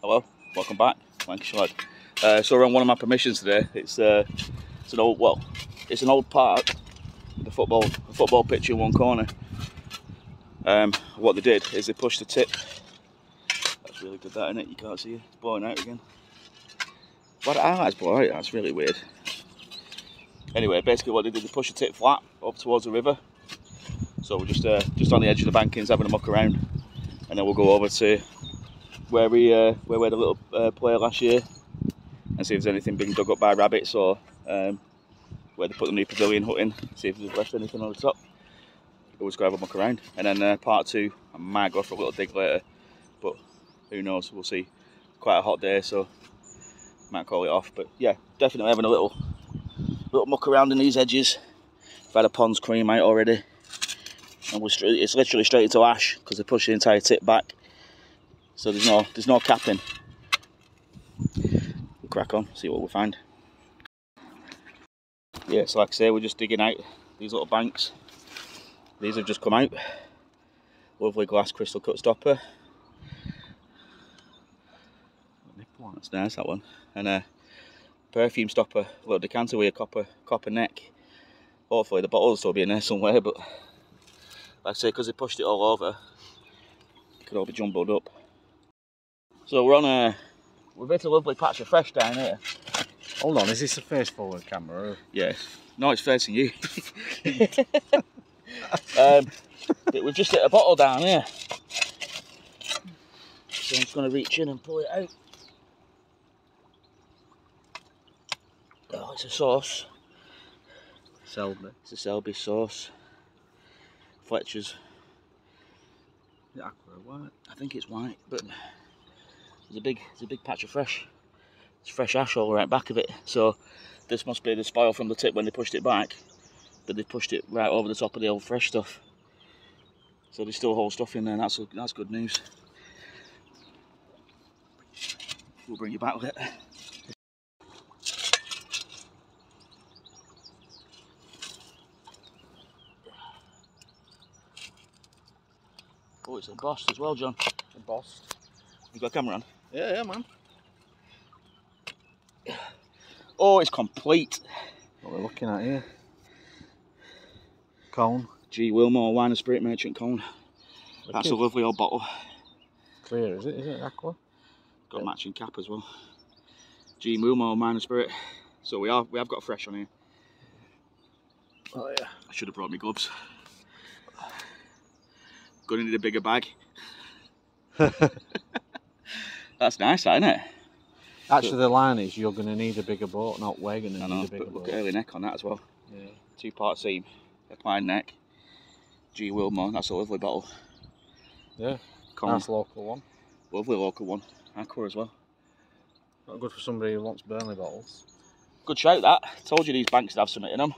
Hello, welcome back. Thank you, lad. So we're on one of my permissions today. It's an old park, the football pitch in one corner. What they did is they pushed the tip. That's really good, that, isn't it? You can't see it. It's blowing out again. But it's blowing out. That's really weird. Anyway, basically what they did, they pushed the tip flat up towards the river. So we're just on the edge of the bankings having a muck around, and then we'll go over to where we had a little play last year and see if there's anything being dug up by rabbits, or where they put the new pavilion hut in, see if they've left anything on the top. We'll just go have a muck around, and then part two, I might go for a little dig later, but who knows, we'll see. Quite a hot day, so might call it off. But yeah, definitely having a little muck around in these edges. I've had a pond's cream out already, and it's literally straight into ash because they pushed the entire tip back. So there's no capping. We'll crack on, see what we find. Yeah, so like I say, we're just digging out these little banks. These have just come out. Lovely glass crystal cut stopper. That's nice, that one. And a perfume stopper, a little decanter with a copper neck. Hopefully the bottle will still be in there somewhere, but like I say, because they pushed it all over, it could all be jumbled up. So we've hit a lovely patch of fresh down here. Hold on, is this a face forward camera? Or? Yes. No, it's facing you. But we've just hit a bottle down here. So I'm just going to reach in and pull it out. Oh, it's a sauce. Selby. It's a Selby sauce. Fletcher's. Is it aqua or white? I think it's white, but there's a big patch of fresh. It's fresh ash all right back of it. So this must be the spoil from the tip when they pushed it back, but they pushed it right over the top of the old fresh stuff. So there's still whole stuff in there, and that's good news. We'll bring you back with it. Oh, it's embossed as well, John. Embossed. You got a camera on? Yeah, man. Oh, it's complete. What we're looking at here. Cone. G. Wilmore Wine and Spirit Merchant cone. Wicked. That's a lovely old bottle. Clear, is it? Is it aqua? Got a matching cap as well. G. Wilmore Wine and Spirit. So we have got fresh on here. Oh yeah. I should have brought my gloves. Gonna need a bigger bag. That's nice, isn't it? Actually, the line is you're going to need a bigger boat, not we're going to need a bigger boat. Look at early neck on that as well. Yeah. 2-part seam, applied neck. G. Wilmore, that's a lovely bottle. Yeah. Cone. Nice local one. Lovely local one. Aqua as well. Not good for somebody who wants Burnley bottles. Good shout that. Told you these banks would have something in them.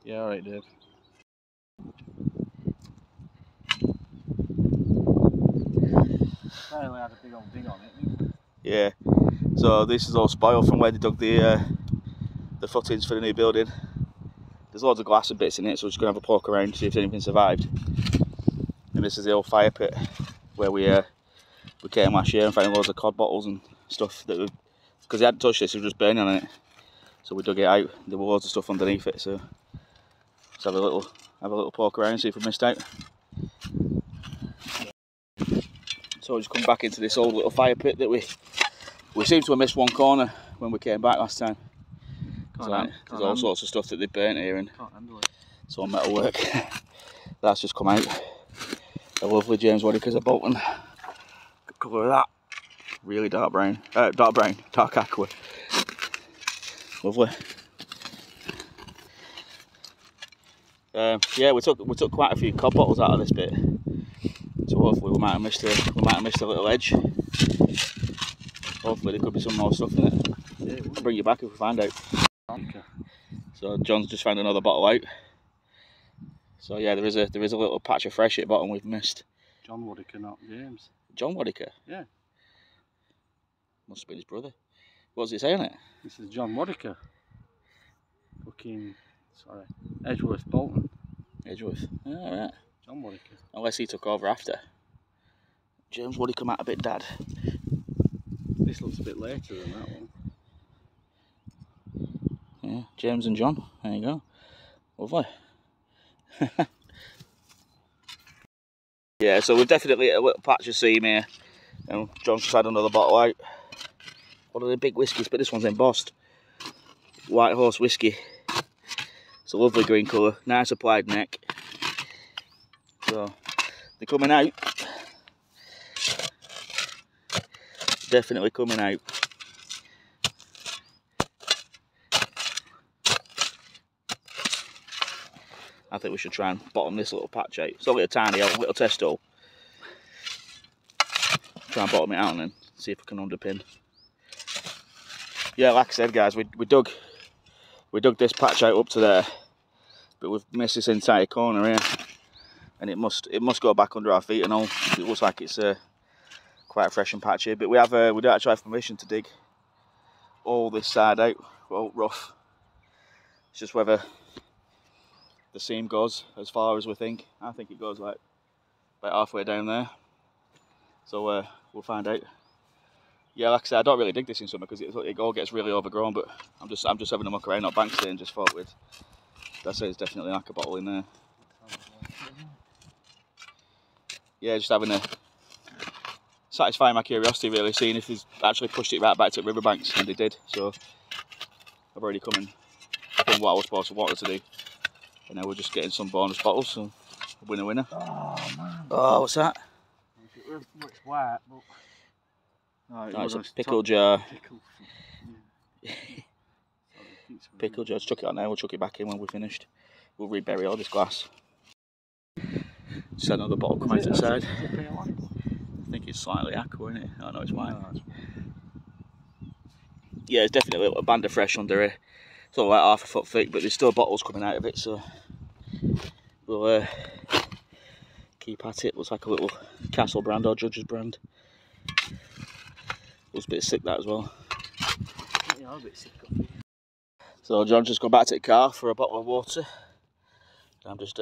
Yeah, alright, Dave. Apparently had a big old dig on it. Yeah. So this is all spoil from where they dug the footings for the new building. There's loads of glass and bits in it, so we're just going to have a poke around to see if anything survived. And this is the old fire pit where we came last year and found loads of cod bottles and stuff that because they hadn't touched this, it was just burning on it. So we dug it out. There were loads of stuff underneath it, so let's have a little poke around and see if we missed out. So we just come back into this old little fire pit that we seem to have missed one corner when we came back last time. There's all sorts of stuff that they burnt here, and it's all metal work. That's just come out. A lovely James Waddickers at Bolton. Good colour of that. Really dark brown. Dark aqua. Lovely. Yeah, we took quite a few cod bottles out of this bit. So hopefully we might have missed a little edge. Hopefully there could be some more stuff in it. Yeah, we'll bring you back if we find out. Okay. So John's just found another bottle out. So yeah, there is a little patch of fresh at the bottom we've missed. John Waddicker, not James. John Waddicker? Yeah. Must have been his brother. What's it saying it? This is John Waddicker. Edgeworth, Bolton. Edgeworth. Yeah, alright. John Waddicker. Unless he took over after. James Waddicker might have been dad. This looks a bit later than that one. Yeah, James and John. There you go. Lovely. Yeah, so we've definitely hit a little patch of seam here. And John's just had another bottle out. One of the big whiskies, but this one's embossed. White Horse whiskey. It's a lovely green colour, nice applied neck. So they're coming out. Definitely coming out. I think we should try and bottom this little patch out. It's only a tiny little test hole. Try and bottom it out and then see if we can underpin. Yeah, like I said, guys, we dug this patch out up to there, but we've missed this entire corner here, and it must go back under our feet and all. It looks like it's quite a fresh and patchy, but we don't actually have permission to dig all this side out. Well, rough. It's just whether the seam goes as far as we think. I think it goes like about halfway down there. So we'll find out. Yeah, like I said, I don't really dig this in summer because it all gets really overgrown. But I'm just having a muck around up banks today and just thought that's it. It's definitely like a bottle in there. Yeah, just having a satisfying my curiosity really, seeing if he's actually pushed it right back to the riverbanks, and they did. So I've already come and done what I was supposed to do, and now we're just getting some bonus bottles. So winner. Oh man! Oh, what's that? It looks white, but No, it's a pickle jar. Pickle jar. Just chuck it on there. We'll chuck it back in when we're finished. We'll rebury all this glass. Just another bottle come out to the side. I think it's slightly aqua, isn't it? Oh no, it's white. Yeah, it's definitely a little band of fresh under here. It's all like half a foot thick, but there's still bottles coming out of it, so we'll keep at it. Looks like a little Castle brand or Judge's brand. Looks a bit sick that as well. Yeah, I'm a bit sick of it. So John's just gone back to the car for a bottle of water. I'm just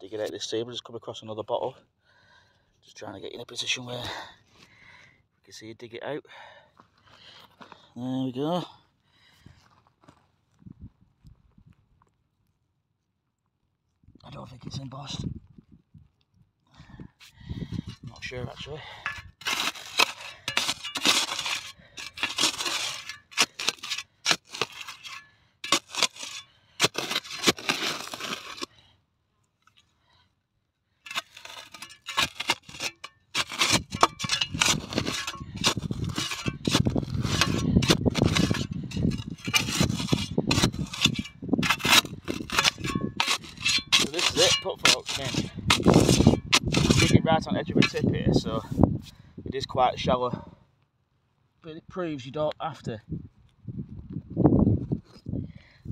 digging out this seam. I've just come across another bottle. Just trying to get in a position where we can see you dig it out. There we go. I don't think it's embossed. Not sure actually. This is it, put folks in. Digging right on the edge of a tip here, so it is quite shallow, but it proves you don't have to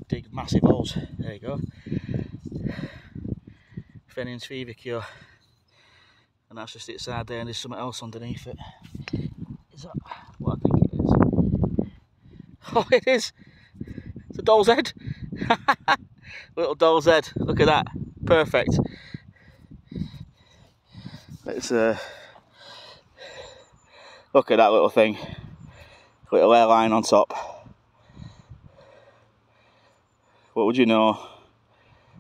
dig massive holes. There you go. Fennings fever cure, and that's just its side there, and there's something else underneath it. Is that what I think it is? Oh, it is! It's a doll's head! Little doll's head, look at that. Perfect. Let's look at that little thing. Little airline on top. What would you know?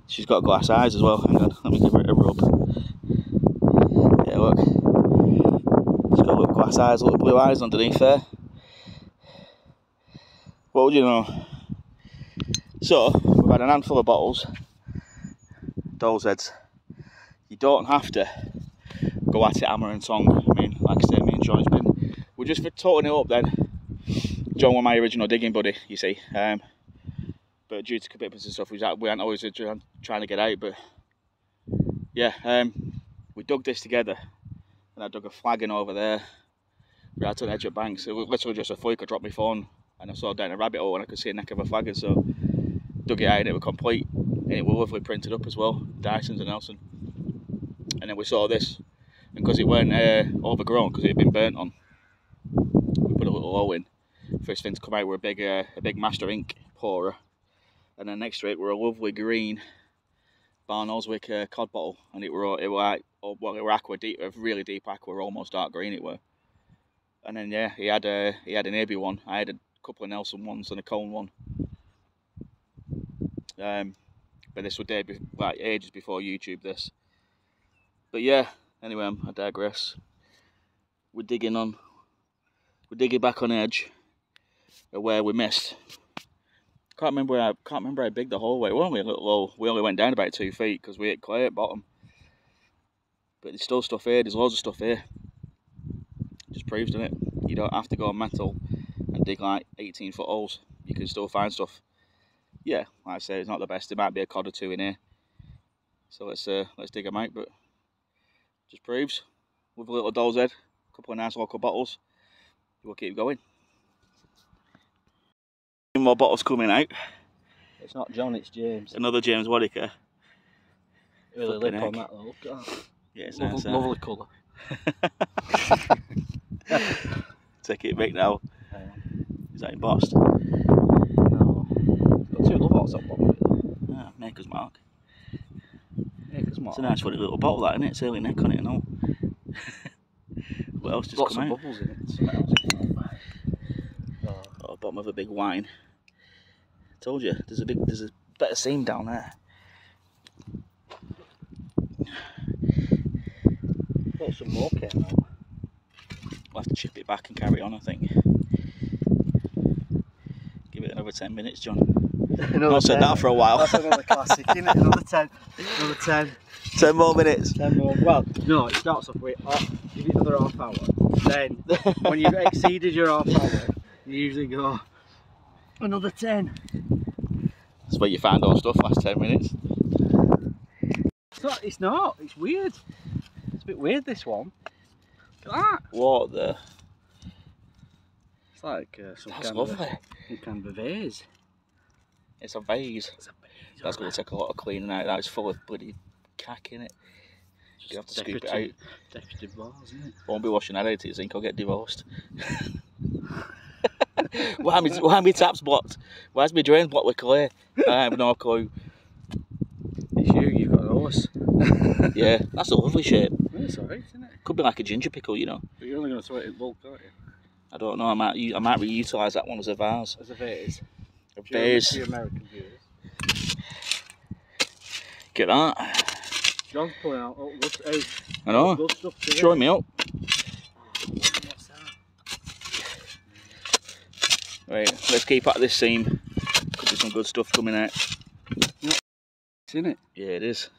She's got glass eyes as well. Hang on, let me give her a rub. Yeah, look. She's got little glass eyes, little blue eyes underneath there. What would you know? So, we've had an handful of bottles. Doll's heads. You don't have to go at it hammer and tong. I mean, like I said, me and John's we're just for toting it up then. John was my original digging buddy, you see. But due to commitments and stuff, we aren't always trying to get out. But yeah, we dug this together, and I dug a flagon over there, right to the edge of the banks. It was literally just a fluke. I dropped my phone, and I saw down a rabbit hole, and I could see a neck of a flagon. So dug it out, and it was complete. And it was lovely printed up as well, Dyson's and Nelson. And then we saw this, and because it weren't overgrown, because it had been burnt on, we put a little hole in for this thing to come out with a big Master Ink pourer. And then next to it were a lovely green Barn Oswick cod bottle, and it were like, well, it were aqua deep, really deep aqua, almost dark green it were. And then yeah, he had an AB one. I had a couple of Nelson ones and a Cone one. But this was like ages before YouTube. This. But yeah. Anyway, I digress. We're digging back on edge of where we missed. Can't remember how big the hole was. We only a little low. We only went down about 2 feet because we hit clay at bottom. But there's still stuff here. There's loads of stuff here. Just proves, doesn't it? You don't have to go metal and dig like 18-foot holes. You can still find stuff. Yeah, like I say, it's not the best. There might be a cod or two in here. So let's dig them out. But just proves with a little doll's head, a couple of nice local bottles. We'll keep going. More bottles coming out. It's not John, it's James. Another James Waddicker. Really lip on that though. Look at that. Yeah, it's lovely, nice. Lovely colour. Take it back now. Is that embossed? No. It's got 2 love hearts on bottom of it. Ah, Maker's Mark. Maker's Mark. It's a nice funny little bottle that, isn't it? It's early neck on it and all. What else just Lots come of out? bubbles in it. Something else. Oh, bottom of a big wine. Told you, there's a better seam down there. Got some more came out. We'll have to chip it back and carry on, I think. Give it another 10 minutes, John. I've said that for a while. That's another classic, isn't it? Another 10. Another 10. 10 more minutes. 10 more. Well, no, it starts off with give it another half hour. Then, when you've exceeded your half hour, you usually go another 10. That's where you find all stuff last 10 minutes. It's not. It's weird. It's a bit weird, this one. Look at that. What the? It's like some That's kind lovely. Some kind of a vase. It's a vase. It's a vase. That's going to take a lot of cleaning out. That's full of bloody cack in it. You have to scoop it out. Decorative vase, isn't it? Won't be washing that out, you think I'll get divorced. Why are my taps blocked? Why is my drain blocked with clay? I have no clue. It's you've got a horse. Yeah, that's a lovely shape. It's alright, isn't it? Could be like a ginger pickle, you know. But you're only going to throw it in bulk, aren't you? I don't know, I might reutilise that one as a vase. As a vase. A vase. For your American viewers. Get that. John's pulling out all good, hey, I know. good stuff too. Showing me up. What's that? Right, let's keep at this seam. Could be some good stuff coming out. It's in it. Yeah, it is.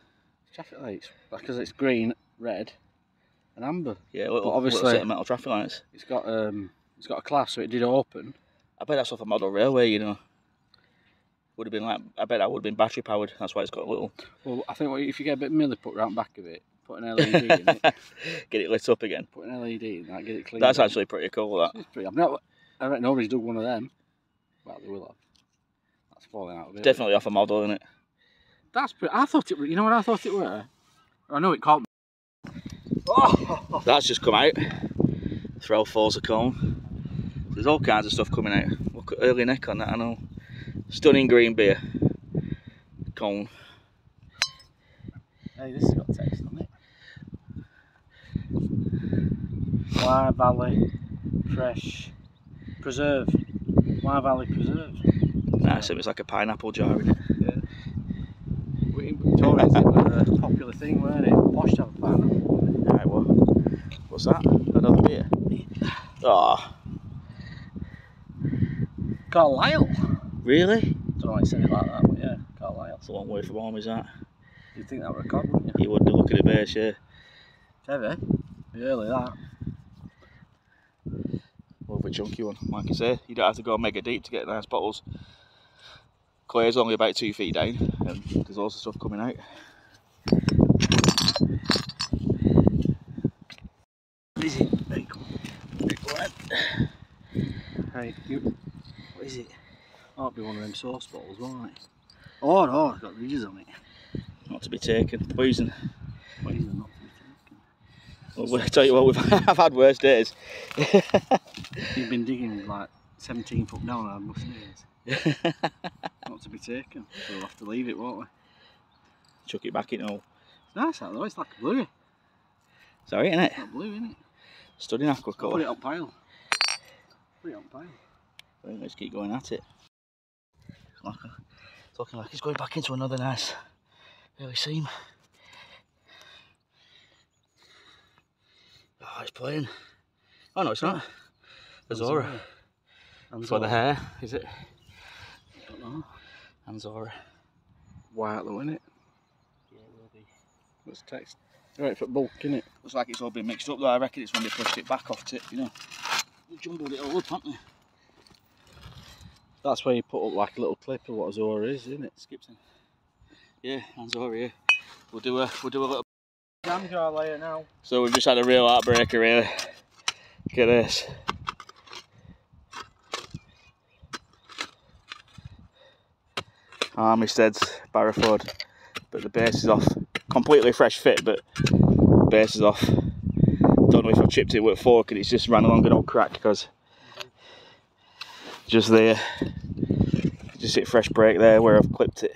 Traffic lights. Because it's green, red, and amber. Yeah, But obviously little set of metal traffic lights. It's got a class, so it did open. I bet that's off a model railway, you know. Would have been like, I bet that would have been battery powered. That's why it's got a little. Well, I think if you get a bit of milli put round back of it, put an LED in it, Get it lit up again. put an LED in that, get it clean. That's actually pretty cool. That. It's pretty. I reckon nobody's dug one of them. Well, they will have. That's falling out of it. Definitely off a model, isn't it? That's pretty. I thought it. You know what I thought it were? I know it can't. Oh! That's just come out. Throw falls a cone. There's all kinds of stuff coming out. Look at early neck on that, I know. Stunning green beer. Cone. Hey, this has got text on it. Wye Valley Fresh Preserve. Wye Valley Preserve. Nice, it's like a pineapple jar in it. Yeah. In Tories, it was a popular thing, weren't it? Posh to have a pineapple. Right, what's that? Another beer? Oh, Carlisle. really? Don't know why I said it like that, but yeah, Carlisle. That's a long way from home, is that? You'd think that were a cod, wouldn't you? You would look at the base, yeah. It's heavy. Early that. More of a chunky one. Like I say, you don't have to go mega deep to get nice bottles. Clay's only about 2 feet down, and there's lots of stuff coming out. What is it? Right, come on. Right, what is it? Might be one of them sauce bottles, won't it? Oh no, it's got ridges on it. Not to be taken. Poison. Poison, not to be taken. Well, I tell you what, I've had worse days. You've been digging like 17 foot down, I must say. Not to be taken. So we'll have to leave it, won't we? Chuck it back in all. It's nice that though, it's like a blue. Sorry, isn't it? It's not blue, isn't it? Stunning aqua I'll put colour. it on pile. Pretty on time. Right, let's keep going at it. It's looking like it's going back into another nice early seam. Oh, it's playing. Oh no, it's not. Azora. For the hair, is it? I don't know. Anzora. White though, isn't it? Yeah, it will be. Let's text. Right, for bulk, innit? Looks like it's all been mixed up though. I reckon it's when they pushed it back off tip, you know. They jumbled it all up, haven't they? That's where you put up like a little clip of what Azora is, isn't it? Skips in. Yeah, Anzora, yeah. We'll do a little jam jar layer now. So we've just had a real heartbreaker here. Look at this. Armisted's Barrowford, but the base is off. Completely fresh fit, but base is off. Don't know if I've chipped it with a fork and it's just ran along an old crack because just there, just hit fresh break there where I've clipped it.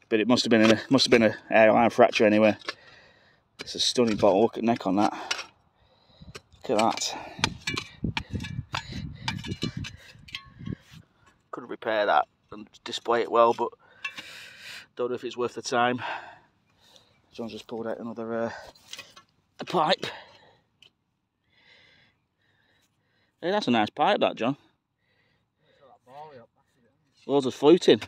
But it must have been a hairline fracture anyway. It's a stunning bottle. Look at the neck on that. Look at that. Could repair that and display it well, but don't know if it's worth the time. John's just pulled out another a pipe. Hey, that's a nice pipe, that, John. Loads of fluting.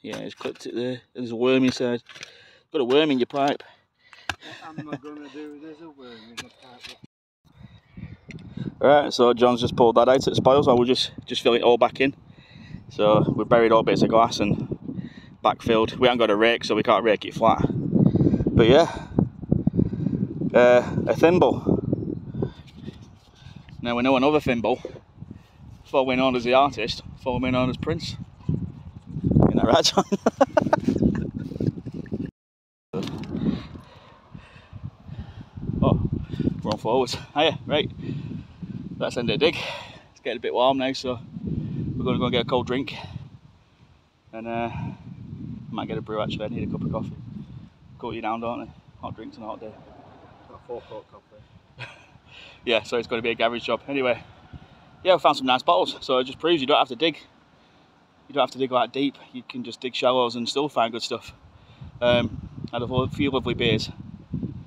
Yeah, he's clipped it there. There's a worm inside. Got a worm in your pipe. What am I going to do? There's a worm in my pipe. Right, so John's just pulled that out at spoils. We'll just fill it all back in. So we've buried all bits of glass and backfilled. We haven't got a rake, so we can't rake it flat. But yeah, a thimble. Now we know another thimble, formerly known as the artist, formerly known as Prince. Isn't that right, John? Oh, we're on forwards. Hiya, right. Let's end the dig. It's getting a bit warm now, so we're going to go and get a cold drink. And I might get a brew actually. I need a cup of coffee. Cool you down, don't they? Hot drinks on a hot day. Got 4 cup coffee. Yeah, so it's going to be a garage job. Anyway, yeah, we found some nice bottles. So it just proves you don't have to dig. You don't have to dig like deep. You can just dig shallows and still find good stuff. I had a few lovely beers,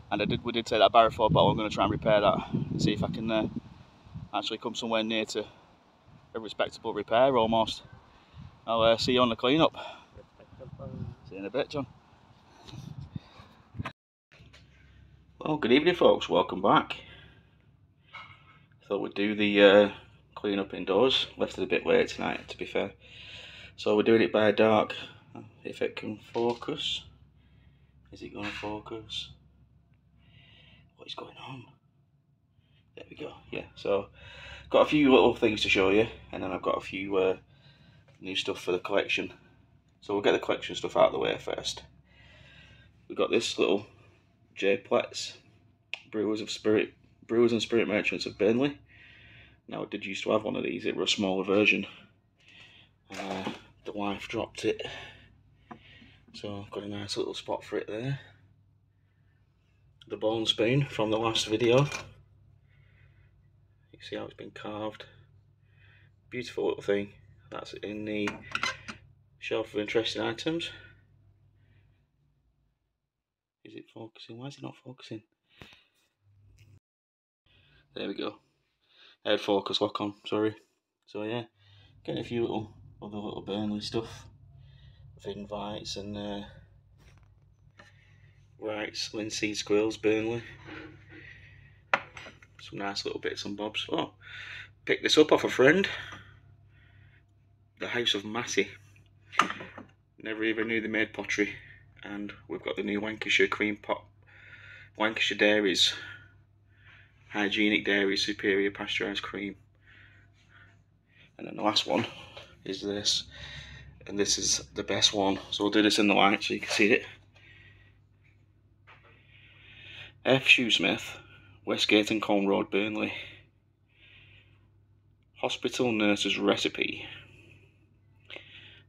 and we did take that Barrowford bottle. I'm going to try and repair that and see if I can actually come somewhere near to a respectable repair almost. I'll see you on the clean-up. See you in a bit, John. Well, good evening, folks. Welcome back. Thought we'd do the clean-up indoors. Left it a bit late tonight, to be fair. So we're doing it by dark. If it can focus. Is it going to focus? What is going on? There we go. Yeah, so got a few little things to show you, and then I've got a few new stuff for the collection. So we'll get the collection stuff out of the way first. We've got this little J-Plets, Brewers and Spirit Merchants of Burnley. Now I did used to have one of these. It was a smaller version. The wife dropped it, so I've got a nice little spot for it there. The bone spoon from the last video. You see how it's been carved. Beautiful little thing. That's in the shelf of interesting items. Is it focusing? Why is it not focusing? There we go. Head focus lock on, sorry. So yeah, getting a few other little Burnley stuff. Invites and rights, linseed squirrels, Burnley. Some nice little bits and bobs. Oh, picked this up off a friend. The House of Massey. Never even knew they made pottery. And we've got the new Lancashire cream pot. Lancashire Dairies. Hygienic Dairy Superior Pasteurised Cream. And then the last one is this. And this is the best one. So we'll do this in the light so you can see it. F. Shoesmith, Westgate and Colne Road, Burnley. Hospital Nurse's Recipe.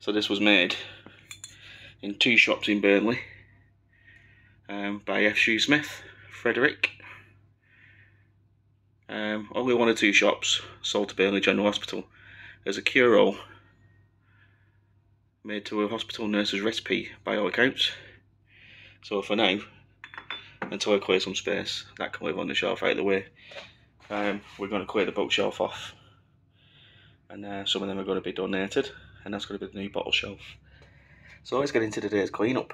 So this was made in 2 shops in Burnley by F. Shoesmith, Frederick, Only 1 or 2 shops sold to Burnley General Hospital. There's a cure-all made to a hospital nurse's recipe by all accounts. So for now, until I clear some space, that can live on the shelf out of the way. We're going to clear the bookshelf off, and some of them are going to be donated, and that's going to be the new bottle shelf. So let's get into today's clean-up.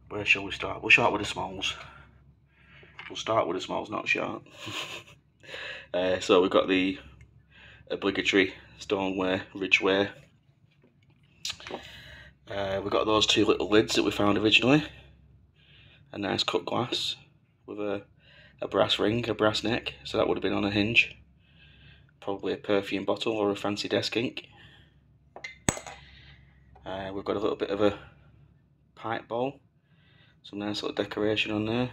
Where shall we start? We'll start with the smalls. We'll start with the smalls, not sharp. So we've got the obligatory stoneware, ridgeware. We've got those 2 little lids that we found originally. A nice cut glass with a brass ring, a brass neck, so that would have been on a hinge. Probably a perfume bottle or a fancy desk ink. We've got a little bit of a pipe bowl, some nice little decoration on there.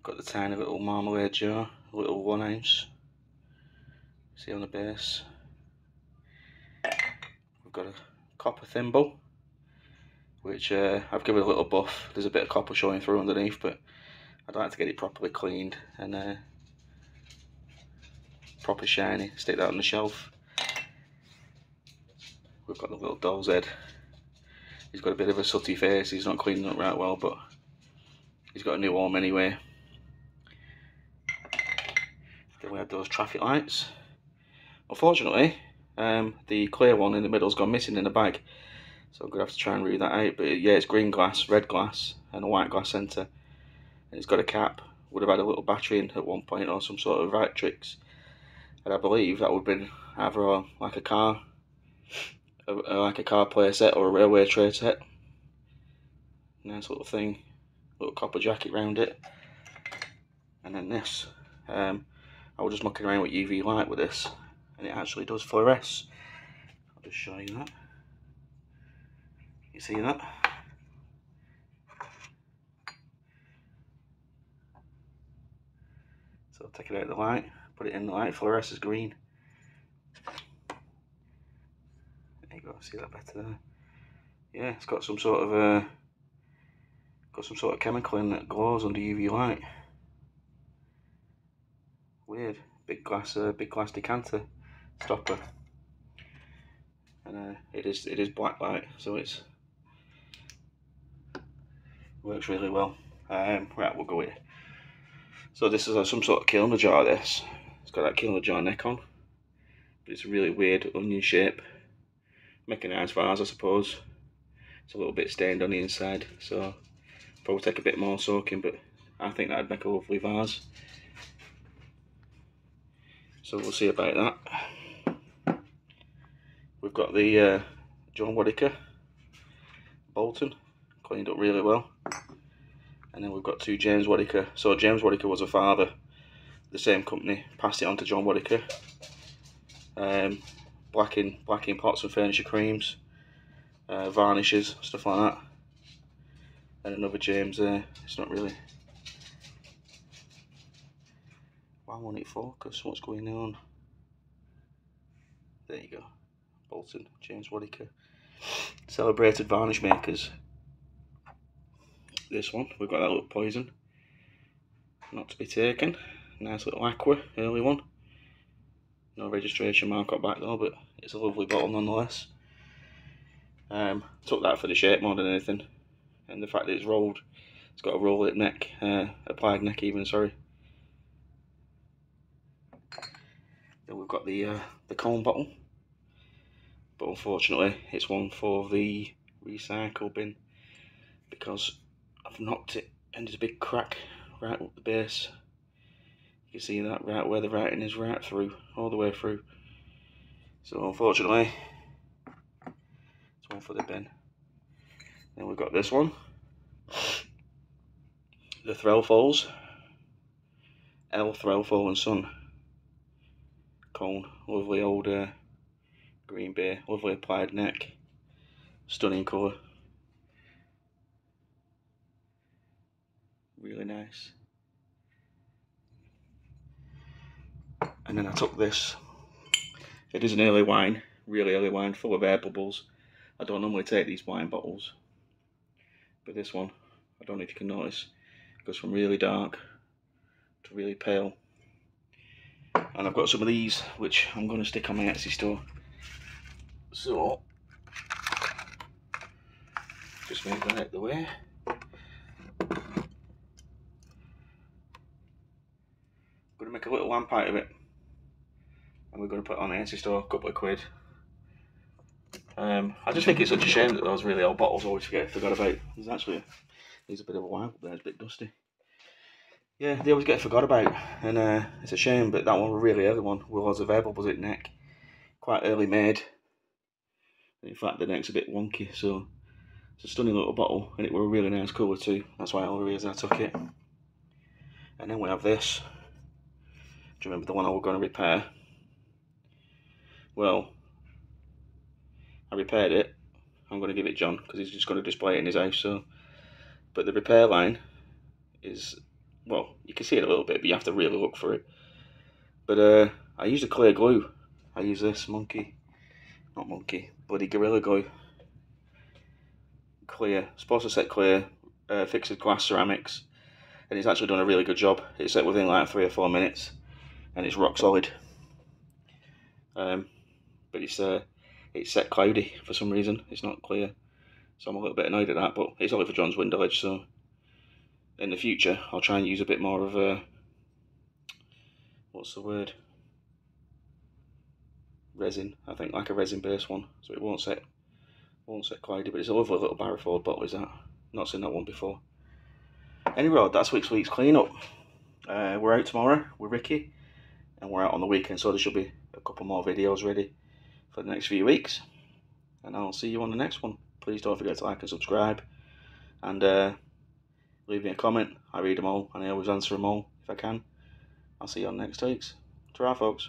Got the tiny little marmalade jar, a little 1 ounce. See on the base. We've got a copper thimble, which I've given a little buff. There's a bit of copper showing through underneath, but I'd like to get it properly cleaned and proper shiny. Stick that on the shelf. We've got the little doll's head. He's got a bit of a sooty face. He's not cleaning up right well, but he's got a new home anyway. Then we have those traffic lights. Unfortunately, the clear one in the middle's gone missing in the bag, so I'm going to have to try and read that out. But yeah, it's green glass, red glass, and a white glass centre. And it's got a cap. Would have had a little battery in at one point, or some sort of Victrix. And I believe that would have been either like a car play set or a railway tray set. Nice little thing, little copper jacket round it. And then this. I was just mucking around with UV light with this, and it actually does fluoresce. I'll just show you that. You see that? So I'll take it out of the light, put it in the light, fluoresces green. There you go, see that better there. Yeah, it's got some sort of chemical in that glows under UV light. Weird. Big glass decanter stopper, and it is black light, so it works really well. Right, we'll go here. So this is some sort of kilner jar. It's got that kilner jar neck on, but it's a really weird onion shape. Make a nice vase, I suppose. It's a little bit stained on the inside, so probably take a bit more soaking, but I think that'd make a lovely vase. So we'll see about that. We've got the John Waddicker Bolton, cleaned up really well. And then we've got 2 James Waddicker. So James Waddicker was a father, the same company, passed it on to John Waddicker. Blacking pots and furniture creams, varnishes, stuff like that. And another James there. It's not really. Why won't it focus? What's going on? There you go. Bolton, James Waddicker. Celebrated varnish makers. This one, we've got that little poison. Not to be taken. Nice little aqua, early one. No registration mark up back though, but it's a lovely bottle nonetheless. Took that for the shape more than anything. And the fact that it's rolled. It's got a roll neck, applied neck even, sorry. Then we've got the cone bottle, but unfortunately it's one for the recycle bin because I've knocked it and there's a big crack right up the base. You can see that right where the writing is, right through, all the way through. So unfortunately it's one for the bin. Then we've got this one, the Threlfalls, L Threlfall and Son cone, lovely old green bay, lovely applied neck, stunning colour, really nice. And then I took this. It is an early wine, really early wine, full of air bubbles. I don't normally take these wine bottles, but this one, I don't know if you can notice, goes from really dark to really pale. And I've got some of these which I'm going to stick on my Etsy store. So just move that out of the way. Going to make a little lamp out of it, and we're going to put it on the Etsy store, a couple of quid. I just think it's such a shame that those really old bottles always forgot about. There's actually needs a bit of a wipe up there, it's a bit dusty. Yeah, they always get forgot about, and it's a shame, but that one was a really early one. Was available, was it neck? Quite early made. In fact, the neck's a bit wonky, so it's a stunning little bottle, and it were a really nice colour too. That's why all the reason I took it. And then we have this. Do you remember the one I was going to repair? Well, I repaired it. I'm going to give it John because he's just going to display it in his house. So, but the repair line is, well, you can see it a little bit, but you have to really look for it. But I used a clear glue. I use this bloody Gorilla Glue. Clear, supposed to set clear, fixed glass ceramics, and it's actually done a really good job. It's set within like 3 or 4 minutes, and it's rock solid. But it's set cloudy for some reason. It's not clear, so I'm a little bit annoyed at that. But it's only for John's window ledge, so in the future I'll try and use a bit more of a, what's the word? Resin. I think like a resin based one, so it won't set cloudy. But it's a lovely little Barrowford bottle. Is that? Not seen that one before. Anyway, that's week's cleanup. We're out tomorrow with Ricky, and we're out on the weekend, so there should be a couple more videos ready for the next few weeks, and I'll see you on the next one. Please don't forget to like and subscribe, and leave me a comment. I read them all, and I always answer them all if I can. I'll see you on next week's. Ta-ra, folks.